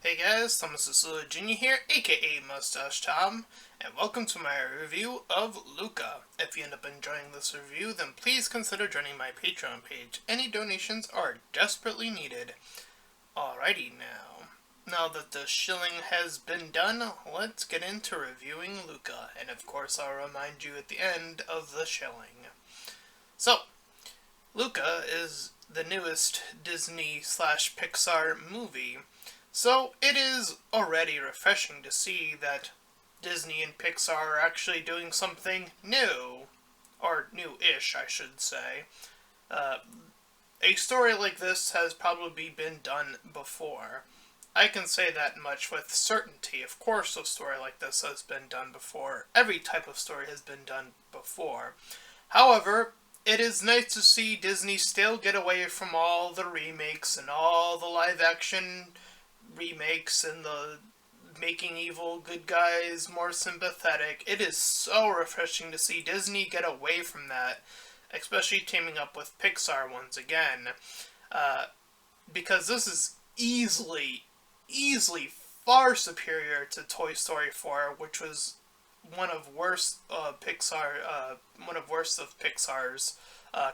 Hey guys, Thomas Jr. here, aka Mustached Tom, and welcome to my review of Luca. If you end up enjoying this review, then please consider joining my Patreon page. Any donations are desperately needed. Alrighty now. Now that the shilling has been done, let's get into reviewing Luca, and of course I'll remind you at the end of the shilling. So, Luca is the newest Disney/Pixar movie. So it is already refreshing to see that Disney and Pixar are actually doing something new, or new-ish, I should say. A story like this has probably been done before. I can say that much with certainty. Of course a story like this has been done before. Every type of story has been done before. However, it is nice to see Disney still get away from all the remakes and all the live-action remakes and the making evil good guys more sympathetic. It is so refreshing to see Disney get away from that, especially teaming up with Pixar once again, because this is easily far superior to Toy Story 4, which was one of worst of Pixar's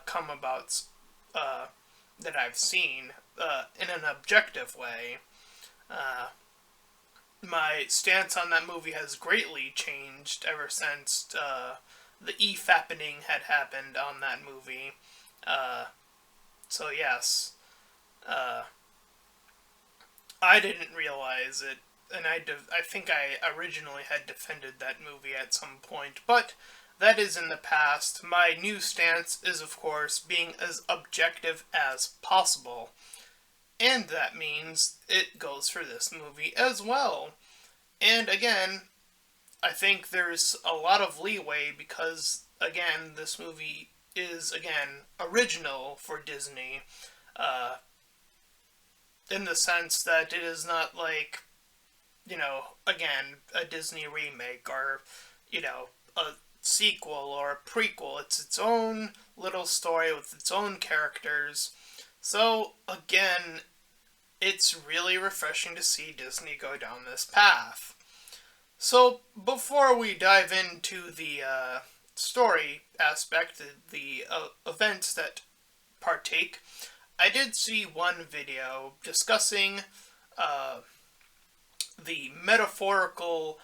come abouts that I've seen in an objective way. My stance on that movie has greatly changed ever since the e-fappening had happened on that movie. So yes, I didn't realize it, and I think I originally had defended that movie at some point, but that is in the past. My new stance is, of course, being as objective as possible. And that means it goes for this movie as well. And again, I think there's a lot of leeway because, again, this movie is, again, original for Disney. In the sense that it is not like, again, a Disney remake or, a sequel or a prequel. It's its own little story with its own characters. So, again, it's really refreshing to see Disney go down this path. So, before we dive into the story aspect, the events that partake, I did see one video discussing the metaphorical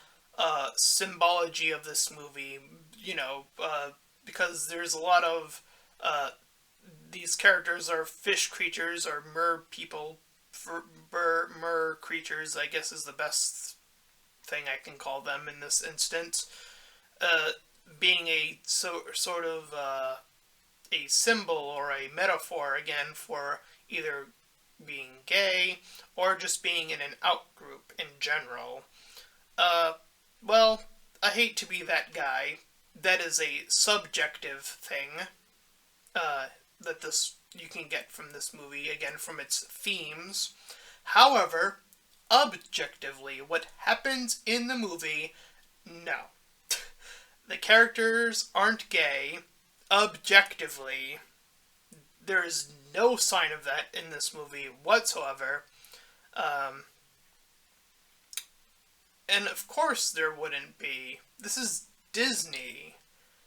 symbology of this movie, because there's a lot of these characters are fish creatures or mer people, mer creatures, I guess is the best thing I can call them in this instance, being a sort of a symbol or a metaphor, again, for either being gay or just being in an out-group in general. Well, I hate to be that guy. That is a subjective thing that you can get from this movie, again, from its themes. However, objectively, what happens in the movie, no. The characters aren't gay. Objectively, there is no sign of that in this movie whatsoever. And of course there wouldn't be. This is Disney.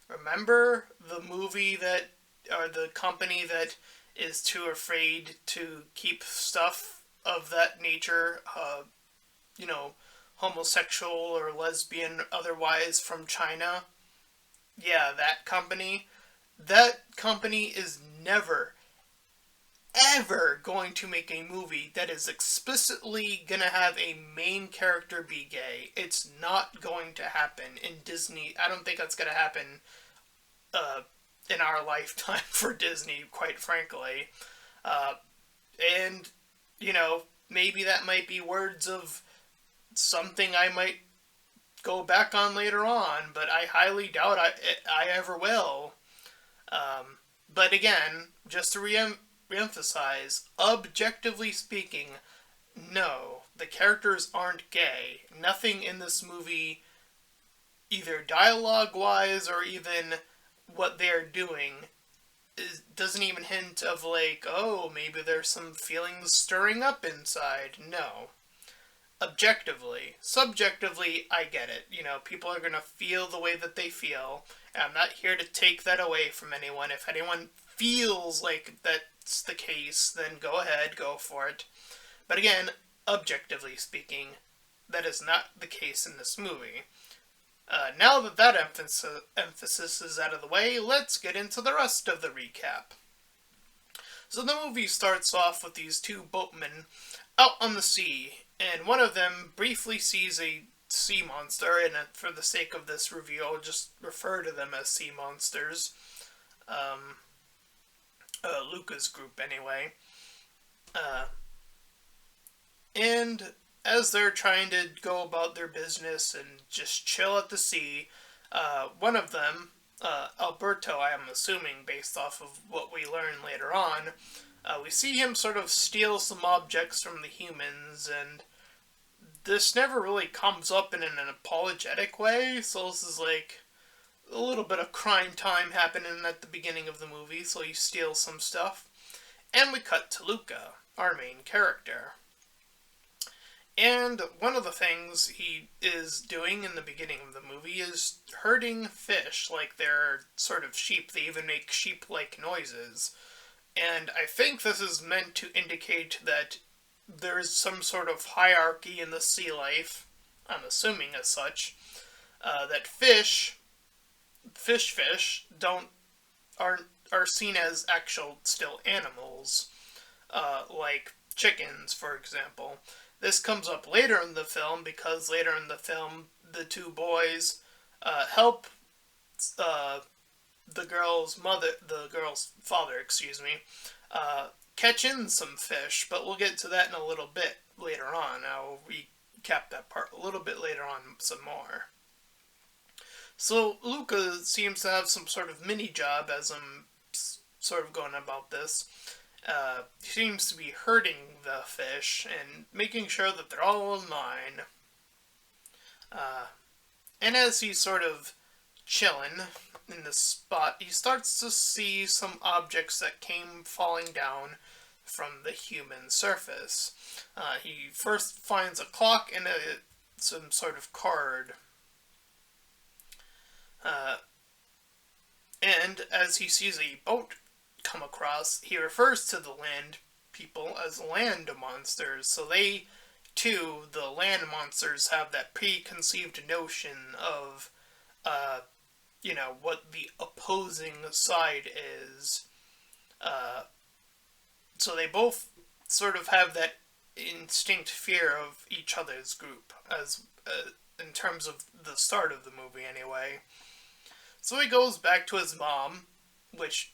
Remember the movie that, or the company that is too afraid to keep stuff of that nature, homosexual or lesbian otherwise, from China? Yeah, that company. That company is never, ever going to make a movie that is explicitly gonna have a main character be gay. It's not going to happen in Disney. I don't think that's gonna happen in our lifetime for Disney, quite frankly. And, maybe that might be words of something I might go back on later on, but I highly doubt I ever will. But again, just to re-emphasize, objectively speaking, no, the characters aren't gay. Nothing in this movie, either dialogue-wise or even what they're doing, doesn't even hint of like, oh, maybe there's some feelings stirring up inside. No. objectively. Subjectively, I get it. You know, people are going to feel the way that they feel. And I'm not here to take that away from anyone. If anyone feels like that's the case, then go ahead, go for it. But again, objectively speaking, that is not the case in this movie. Now that that emphasis is out of the way, let's get into the rest of the recap. So the movie starts off with these two boatmen out on the sea, and one of them briefly sees a sea monster, and for the sake of this review, I'll just refer to them as sea monsters. Luca's group, anyway. And as they're trying to go about their business and just chill at the sea, one of them, Alberto, I am assuming, based off of what we learn later on, we see him sort of steal some objects from the humans, and this never really comes up in an apologetic way, so this is like a little bit of crime time happening at the beginning of the movie, so he steals some stuff. And we cut to Luca, our main character. And one of the things he is doing in the beginning of the movie is herding fish like they're sort of sheep. They even make sheep-like noises. And I think this is meant to indicate that there is some sort of hierarchy in the sea life, I'm assuming as such, that fish are seen as actual still animals, like chickens, for example. This comes up later in the film because later in the film the two boys help the girl's father, catch in some fish, but we'll get to that in a little bit later on. I'll recap that part a little bit later on some more. So Luca seems to have some sort of mini job as I'm sort of going about this. He seems to be herding the fish and making sure that they're all in line. And as he's sort of chilling in this spot, he starts to see some objects that came falling down from the human surface. He first finds a clock and some sort of card. And as he sees a boat come across, he refers to the land people as land monsters. So they, too, the land monsters, have that preconceived notion of, what the opposing side is. So they both sort of have that instinct fear of each other's group, as in terms of the start of the movie, anyway. So he goes back to his mom, which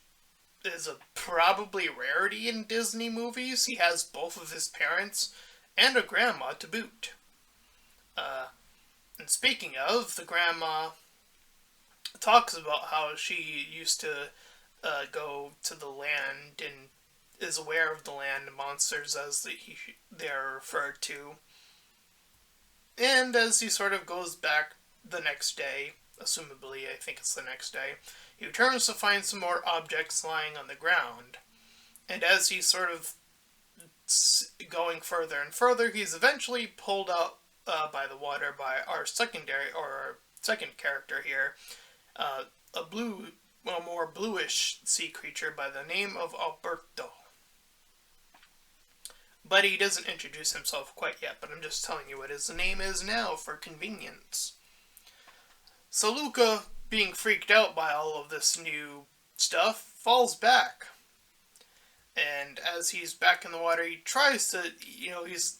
is a probably rarity in Disney movies. He has both of his parents and a grandma to boot. And speaking of, the grandma talks about how she used to go to the land and is aware of the land monsters as they're referred to. And as he sort of goes back the next day, assumably, I think it's the next day, he returns to find some more objects lying on the ground. And as he's sort of going further and further, he's eventually pulled out by the water by our second character here, a more bluish sea creature by the name of Alberto. But he doesn't introduce himself quite yet, but I'm just telling you what his name is now for convenience. So Luca, being freaked out by all of this new stuff, falls back. And as he's back in the water, he tries to, he's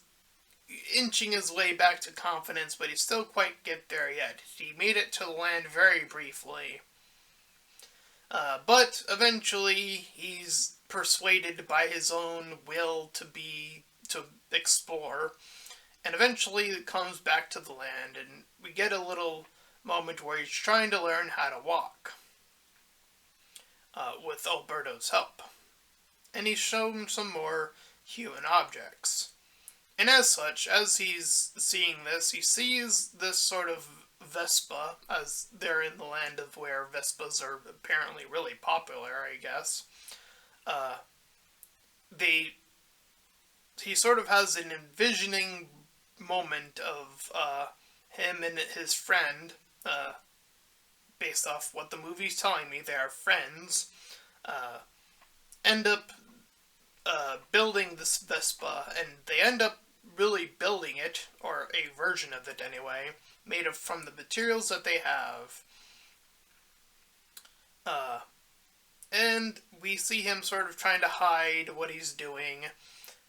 inching his way back to confidence, but he still quite get there yet. He made it to the land very briefly. But eventually, he's persuaded by his own will to explore, and eventually it comes back to the land, and we get a little moment where he's trying to learn how to walk, with Alberto's help. And he's shown some more human objects. And as such, as he's seeing this, he sees this sort of Vespa, as they're in the land of where Vespas are apparently really popular, I guess. He sort of has an envisioning moment of him and his friend, based off what the movie's telling me, they are friends, uh, end up building this Vespa, and they end up really building it, or a version of it anyway, made of from the materials that they have. And we see him sort of trying to hide what he's doing,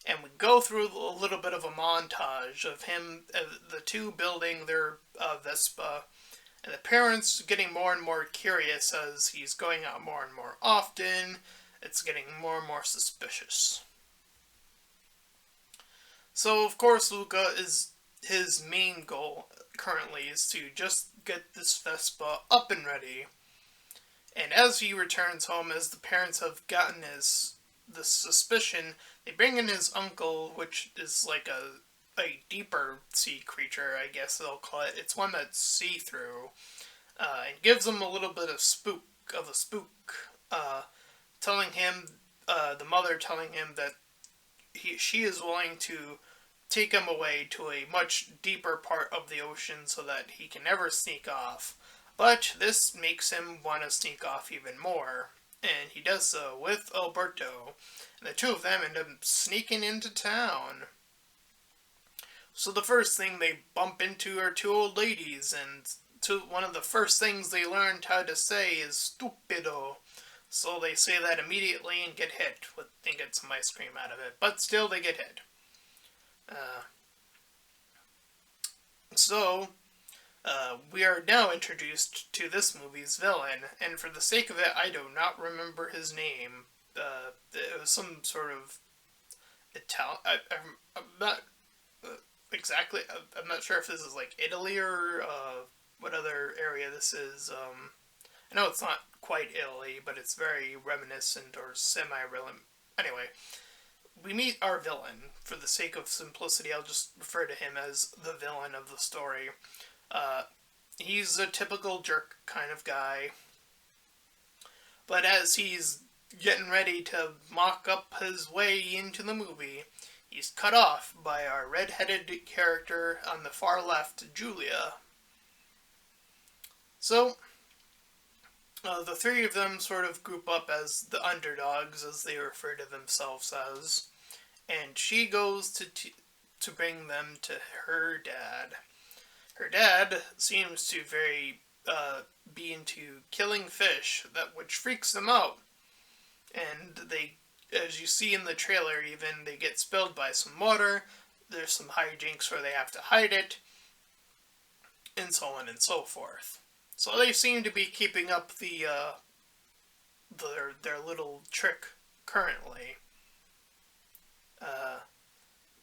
and we go through a little bit of a montage of him, the two building their Vespa, and the parents getting more and more curious as he's going out more and more often. It's getting more and more suspicious. So, of course, Luca is his main goal currently is to just get this Vespa up and ready. And as he returns home, as the parents have gotten the suspicion, they bring in his uncle, which is like a deeper sea creature, I guess they'll call it. It's one that's see-through, and gives him a little bit of a spook, telling him, the mother telling him that she is willing to take him away to a much deeper part of the ocean so that he can never sneak off. But this makes him want to sneak off even more, and he does so with Alberto, and the two of them end up sneaking into town. So the first thing they bump into are two old ladies, and one of the first things they learned how to say is stupido. So they say that immediately and get hit, and get some ice cream out of it, but still they get hit. We are now introduced to this movie's villain, and for the sake of it, I do not remember his name. It was some sort of Italian. I'm not exactly. I'm not sure if this is like Italy or what other area this is. I know it's not quite Italy, but it's very reminiscent or semi-relevant. Anyway, we meet our villain. For the sake of simplicity, I'll just refer to him as the villain of the story. He's a typical jerk kind of guy. But as he's getting ready to mock up his way into the movie, he's cut off by our red-headed character on the far left, Julia. So, the three of them sort of group up as the underdogs, as they refer to themselves as, and she goes to bring them to her dad. Her dad seems to be into killing fish, which freaks them out. And they, as you see in the trailer even, they get spilled by some water, there's some hijinks where they have to hide it, and so on and so forth. So they seem to be keeping up their little trick currently.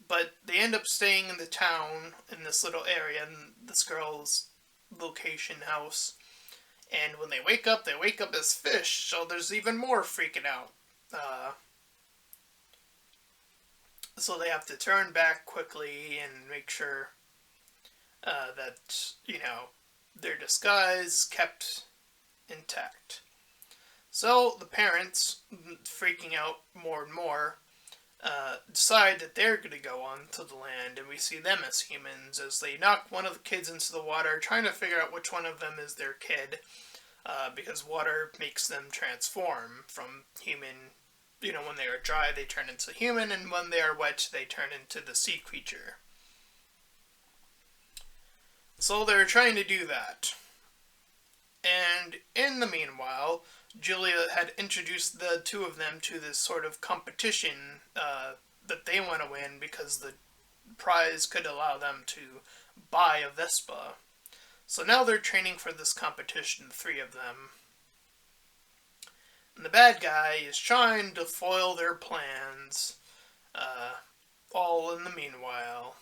But they end up staying in the town, in this little area, in this girl's location house. And when they wake up as fish, so there's even more freaking out. So they have to turn back quickly and make sure that, their disguise kept intact. So the parents, freaking out more and more, decide that they're going to go on to the land, and we see them as humans as they knock one of the kids into the water, trying to figure out which one of them is their kid, because water makes them transform from human. When they are dry, they turn into human, and when they are wet, they turn into the sea creature. So they're trying to do that. And in the meanwhile, Julia had introduced the two of them to this sort of competition that they want to win because the prize could allow them to buy a Vespa. So now they're training for this competition, the three of them. And the bad guy is trying to foil their plans, all in the meanwhile.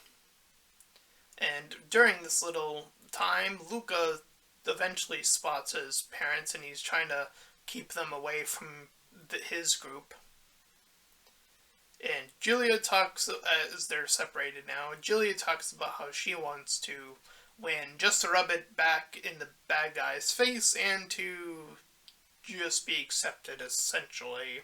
And during this little time, Luca eventually spots his parents, and he's trying to keep them away from his group. And Julia talks, as they're separated now, Julia talks about how she wants to win, just to rub it back in the bad guy's face, and to just be accepted, essentially.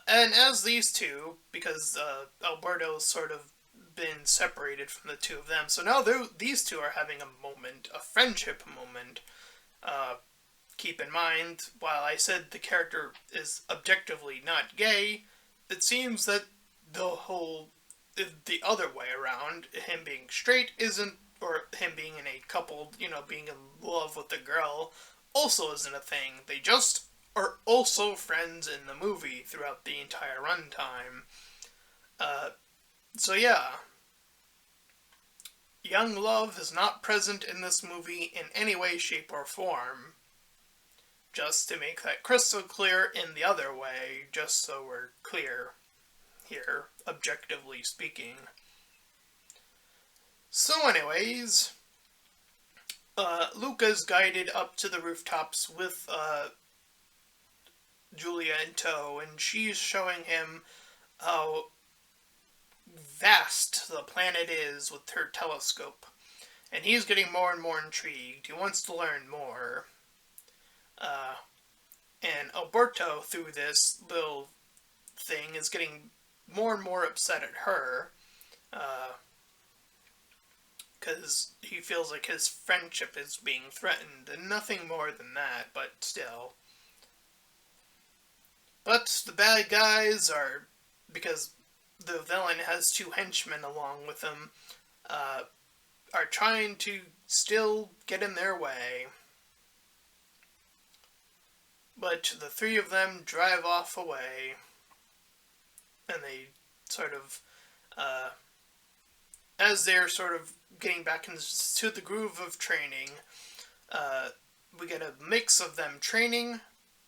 And as these two, because Alberto's sort of been separated from the two of them, so now these two are having a moment, a friendship moment. Uh, Keep in mind, while I said the character is objectively not gay, it seems that the other way around, him being straight isn't, or him being in a couple, being in love with the girl, also isn't a thing. They just are also friends in the movie throughout the entire runtime. Uh, so yeah, young love is not present in this movie in any way, shape, or form. Just to make that crystal clear in the other way, just so we're clear here, objectively speaking. So anyways, Luca's guided up to the rooftops with Julia in tow, and she's showing him how vast the planet is with her telescope. And he's getting more and more intrigued. He wants to learn more. And Alberto, through this little thing, is getting more and more upset at her. Because he feels like his friendship is being threatened, and nothing more than that, but still. But the bad guys are, because the villain has two henchmen along with him, are trying to still get in their way. But the three of them drive off away, and they sort of, as they're sort of getting back into the groove of training, we get a mix of them training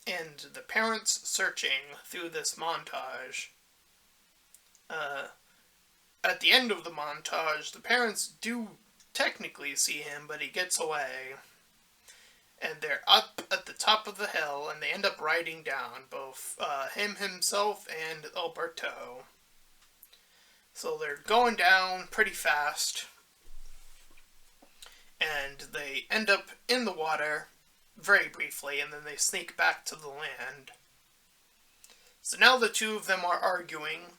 and the parents searching through this montage. At the end of the montage, the parents do technically see him, but he gets away. And they're up at the top of the hill, and they end up riding down, both him himself and Alberto. So they're going down pretty fast, and they end up in the water very briefly, and then they sneak back to the land. So now the two of them are arguing,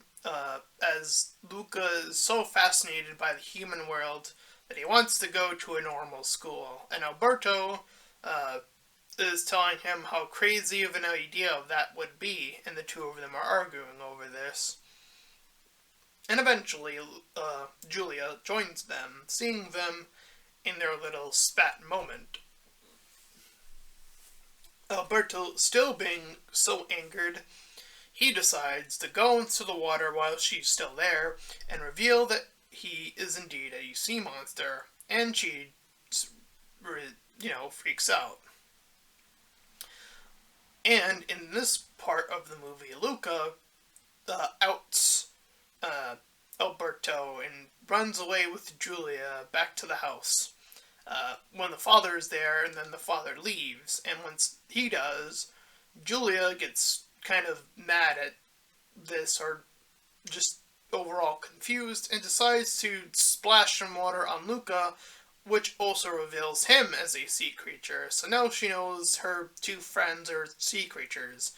as Luca is so fascinated by the human world that he wants to go to a normal school, and Alberto is telling him how crazy of an idea that would be, and the two of them are arguing over this. And eventually, Julia joins them, seeing them in their little spat moment. Alberto, still being so angered, he decides to go into the water while she's still there, and reveal that he is indeed a sea monster, and she, freaks out. And in this part of the movie, Luca outs Alberto and runs away with Julia back to the house. When the father is there, and then the father leaves, and once he does, Julia gets kind of mad at this, or just overall confused, and decides to splash some water on Luca, which also reveals him as a sea creature. So now she knows her two friends are sea creatures.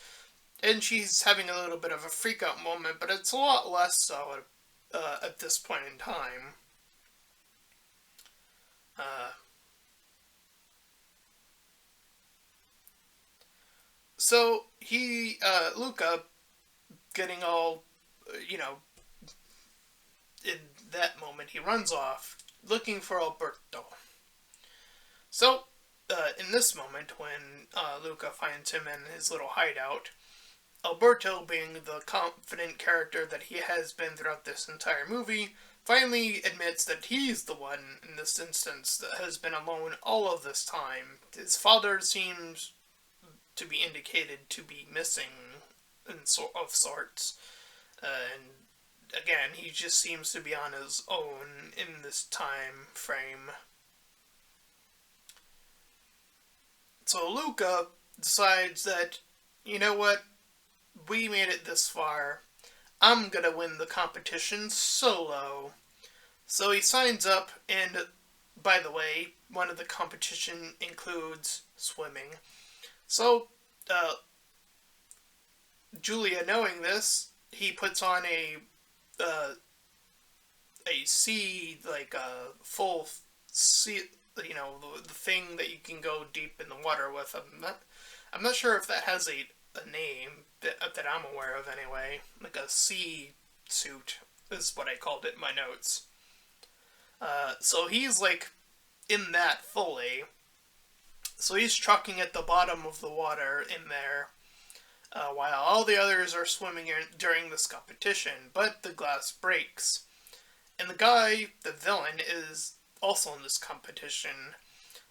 And she's having a little bit of a freak-out moment, but it's a lot less so at this point in time. So Luca, getting all, in that moment, he runs off, looking for Alberto. So, in this moment, when Luca finds him in his little hideout, Alberto, being the confident character that he has been throughout this entire movie, finally admits that he's the one, in this instance, that has been alone all of this time. His father seems to be indicated to be missing of sorts, and again, he just seems to be on his own in this time frame. So Luca decides that, you know what, we made it this far, I'm gonna win the competition solo. So he signs up, and by the way, one of the competition includes swimming. So, Julia, knowing this, he puts on uh, a sea, like a full sea, the thing that you can go deep in the water with. I'm not sure if that has a name that I'm aware of anyway. Like a sea suit is what I called it in my notes. So he's like in that fully. So he's trucking at the bottom of the water in there, while all the others are swimming during this competition. But the glass breaks, and the guy, the villain, is also in this competition,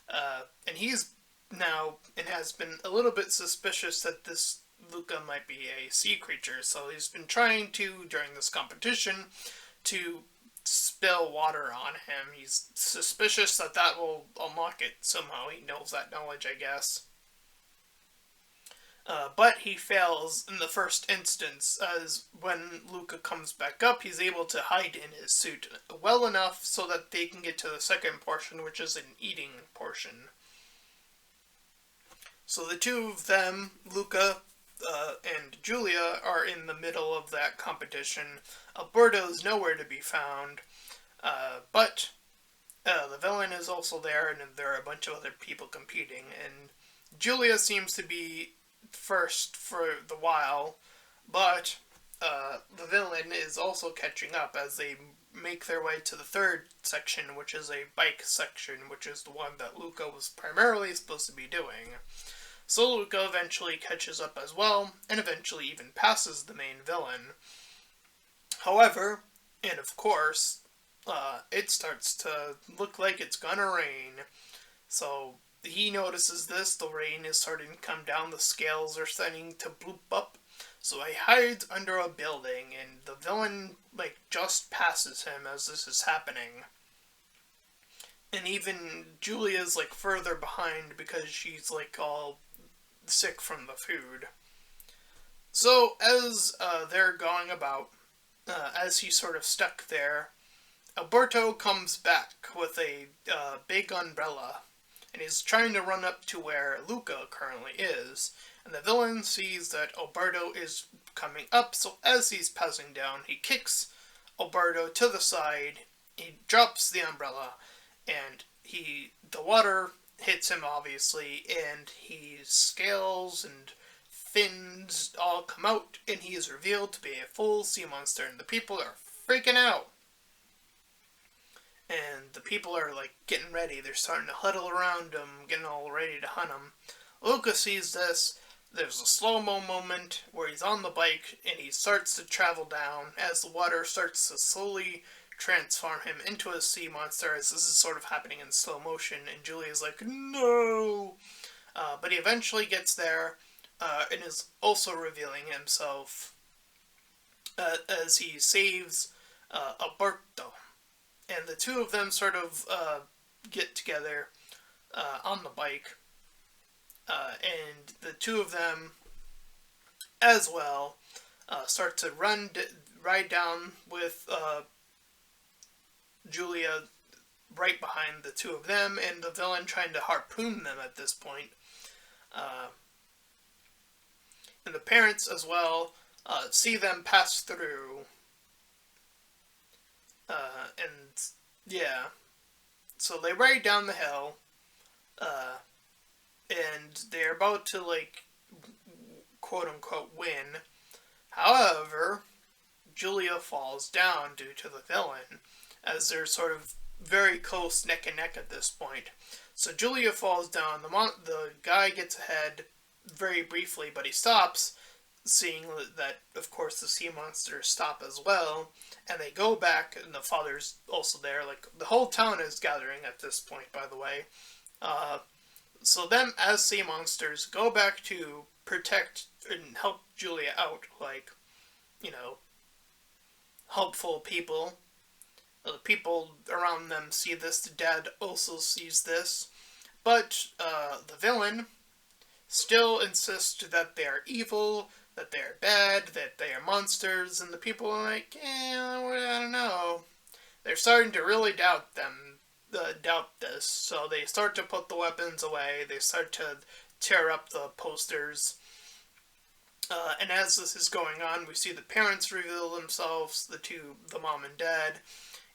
and he's now and has been a little bit suspicious that this Luca might be a sea creature. So he's been trying to, during this competition, to spill water on him. He's suspicious that that will unlock it somehow. He knows that knowledge, I guess. But he fails in the first instance, as when Luca comes back up, he's able to hide in his suit well enough so that they can get to the second portion, which is an eating portion. So the two of them, Luca and Julia, are in the middle of that competition. Alberto's nowhere to be found, but the villain is also there, and there are a bunch of other people competing. And Julia seems to be first for the while, but the villain is also catching up as they make their way to the third section, which is a bike section, which is the one that Luca was primarily supposed to be doing. So Luca eventually catches up as well, and eventually even passes the main villain. However, and of course, it starts to look like it's gonna rain. So he notices this, the rain is starting to come down, the scales are starting to bloop up. So he hides under a building, and the villain, just passes him as this is happening. And even Julia's, further behind because she's, all sick from the food. So, as they're going about, as he's sort of stuck there, Alberto comes back with a big umbrella, and he's trying to run up to where Luca currently is. And the villain sees that Alberto is coming up, so as he's passing down, he kicks Alberto to the side, he drops the umbrella, and the water hits him, obviously, and his scales and fins all come out, and he is revealed to be a full sea monster, and the people are freaking out. And the people are, getting ready. They're starting to huddle around him, getting all ready to hunt him. Luca sees this. There's a slow-mo moment where he's on the bike, and he starts to travel down as the water starts to slowly transform him into a sea monster, as this is sort of happening in slow motion, and Julia's like, no! But he eventually gets there, and is also revealing himself as he saves Alberto. And the two of them sort of get together on the bike, and the two of them as well start to ride down with Julia right behind the two of them, and the villain trying to harpoon them at this point. And the parents as well see them pass through. And yeah, so they ride down the hill, and they're about to, quote-unquote win. However, Julia falls down due to the villain, as they're sort of very close neck and neck at this point. So Julia falls down, the guy gets ahead very briefly, but he stops, seeing that, of course, the sea monsters stop as well, and they go back, and the father's also there. The whole town is gathering at this point, by the way. So them, as sea monsters, go back to protect and help Julia out, helpful people. The people around them see this, the dad also sees this, but the villain still insists that they are evil, that they are bad, that they are monsters, and the people are like, I don't know. They're starting to really doubt this, so they start to put the weapons away, they start to tear up the posters, And as this is going on, we see the parents reveal themselves, the mom and dad,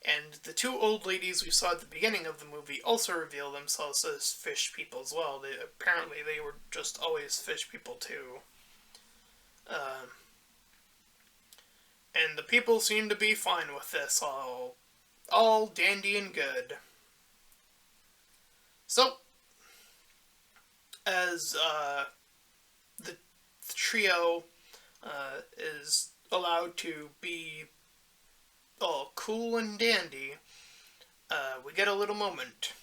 and the two old ladies we saw at the beginning of the movie also reveal themselves as fish people as well. Apparently they were just always fish people too. Uh, and the people seem to be fine with this, all dandy and good. So, as the trio is allowed to be all cool and dandy, we get a little moment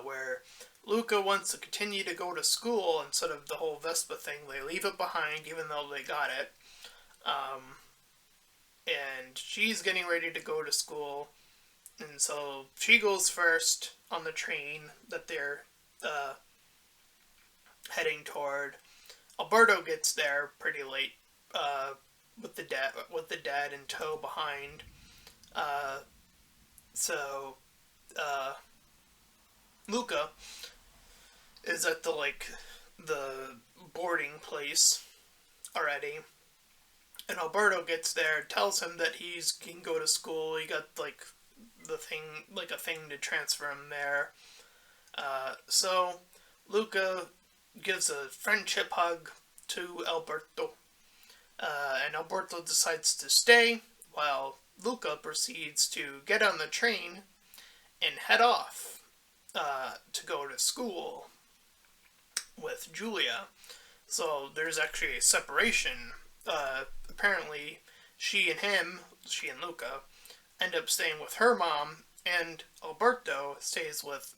where Luca wants to continue to go to school instead of the whole Vespa thing. They leave it behind even though they got it. Um, and she's getting ready to go to school. And so she goes first on the train that they're heading toward. Alberto gets there pretty late with the dad in tow behind. Uh, so Luca is at the boarding place already, and Alberto gets there, tells him that he can go to school. He got a thing to transfer him there. So Luca gives a friendship hug to Alberto, and Alberto decides to stay while Luca proceeds to get on the train and head off to go to school with Julia. So there's actually a separation. Apparently, she and Luca, end up staying with her mom, and Alberto stays with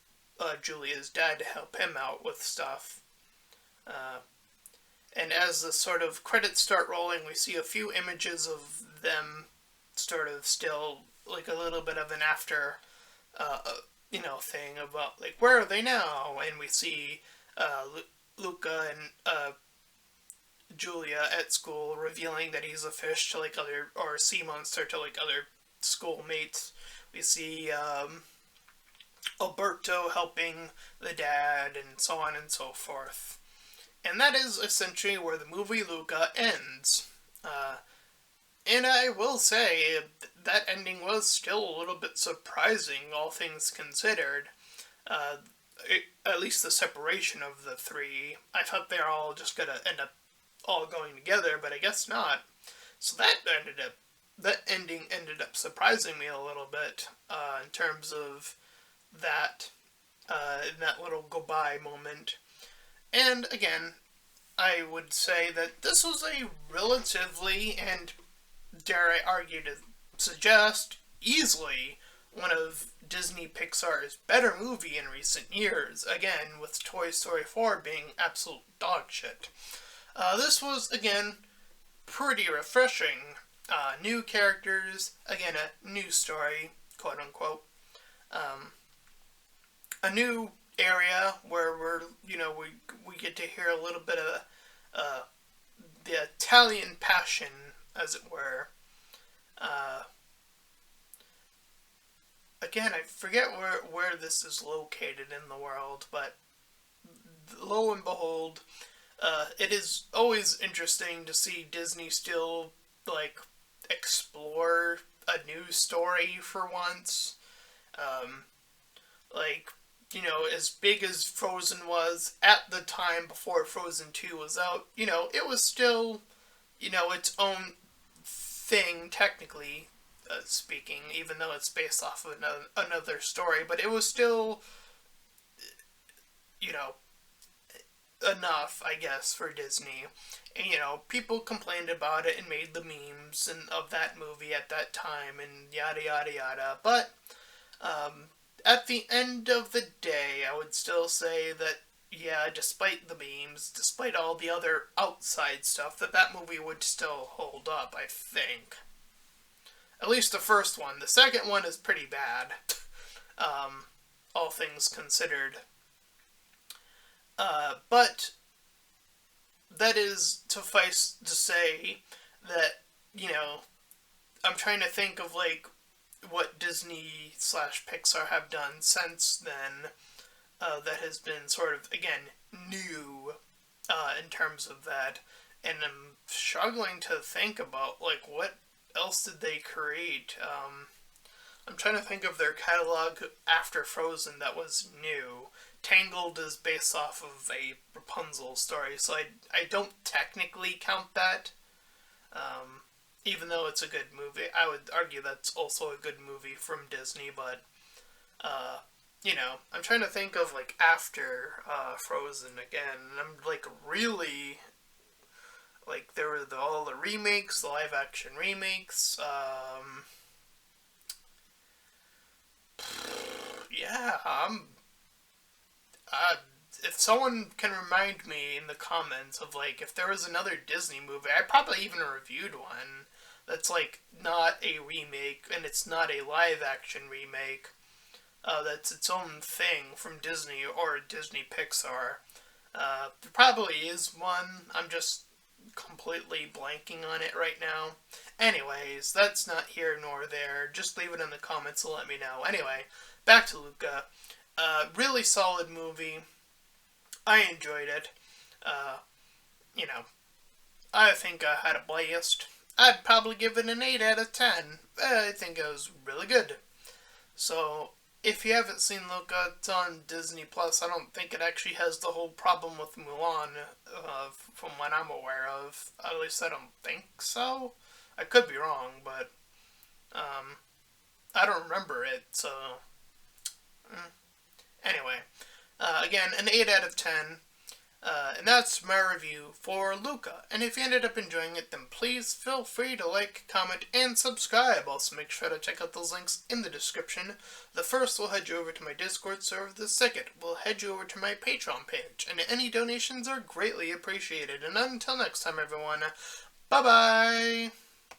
Julia's dad to help him out with stuff. And as the sort of credits start rolling, we see a few images of them sort of still like a little bit of an after, thing about like where are they now, and we see Luca and Julia at school revealing that he's a fish to like other or a sea monster to like other schoolmates. We see Alberto helping the dad and so on and so forth. And that is essentially where the movie Luca ends. And I will say that ending was still a little bit surprising, all things considered. At least the separation of the three. I thought they were all just gonna end up all going together, but I guess not. So that ending ended up surprising me a little bit in terms of that in that little goodbye moment. And again, I would say that this was a relatively, and dare I argue to suggest, easily one of Disney Pixar's better movie in recent years, again, with Toy Story 4 being absolute dog shit. This was, again, pretty refreshing. New characters, again, a new story, quote unquote. A new area where we get to hear a little bit of the Italian passion, as it were. Again, I forget where this is located in the world, but lo and behold, it is always interesting to see Disney still like explore a new story for once. Like, as big as Frozen was at the time before Frozen 2 was out, it was still, its own thing, technically speaking, even though it's based off of another story, but it was still, enough, I guess, for Disney. And, people complained about it and made the memes of that movie at that time and yada yada yada, but, at the end of the day, I would still say that, yeah, despite the memes, despite all the other outside stuff, that movie would still hold up, I think. At least the first one. The second one is pretty bad, all things considered. But that is suffice to say that, I'm trying to think of, like, what Disney / Pixar have done since then that has been sort of, again, new in terms of that. and I'm struggling to think about like what else did they create. I'm trying to think of their catalog after Frozen that was new. Tangled is based off of a Rapunzel story, so I don't technically count that. Um, Even though it's a good movie, I would argue that's also a good movie from Disney. But uh, I'm trying to think of like after Frozen again, and I'm like really like there were all the remakes, the live action remakes. Yeah, uh, if someone can remind me in the comments of like if there was another Disney movie, I probably even reviewed one that's like not a remake and it's not a live action remake. That's its own thing from Disney or Disney Pixar. There probably is one. I'm just completely blanking on it right now. Anyways, that's not here nor there. Just leave it in the comments and let me know. Anyway, back to Luca. Really solid movie. I enjoyed it. Uh, you know, I think I had a blast. I'd probably give it an 8 out of 10. I think it was really good. So, if you haven't seen Luca, it's on Disney Plus. I don't think it actually has the whole problem with Mulan, from what I'm aware of. At least I don't think so. I could be wrong, but I don't remember it. So, anyway, again, an 8 out of 10. And that's my review for Luca. And if you ended up enjoying it, then please feel free to like, comment, and subscribe. Also, make sure to check out those links in the description. The first will head you over to my Discord server. The second will head you over to my Patreon page. And any donations are greatly appreciated. And until next time, everyone, bye-bye!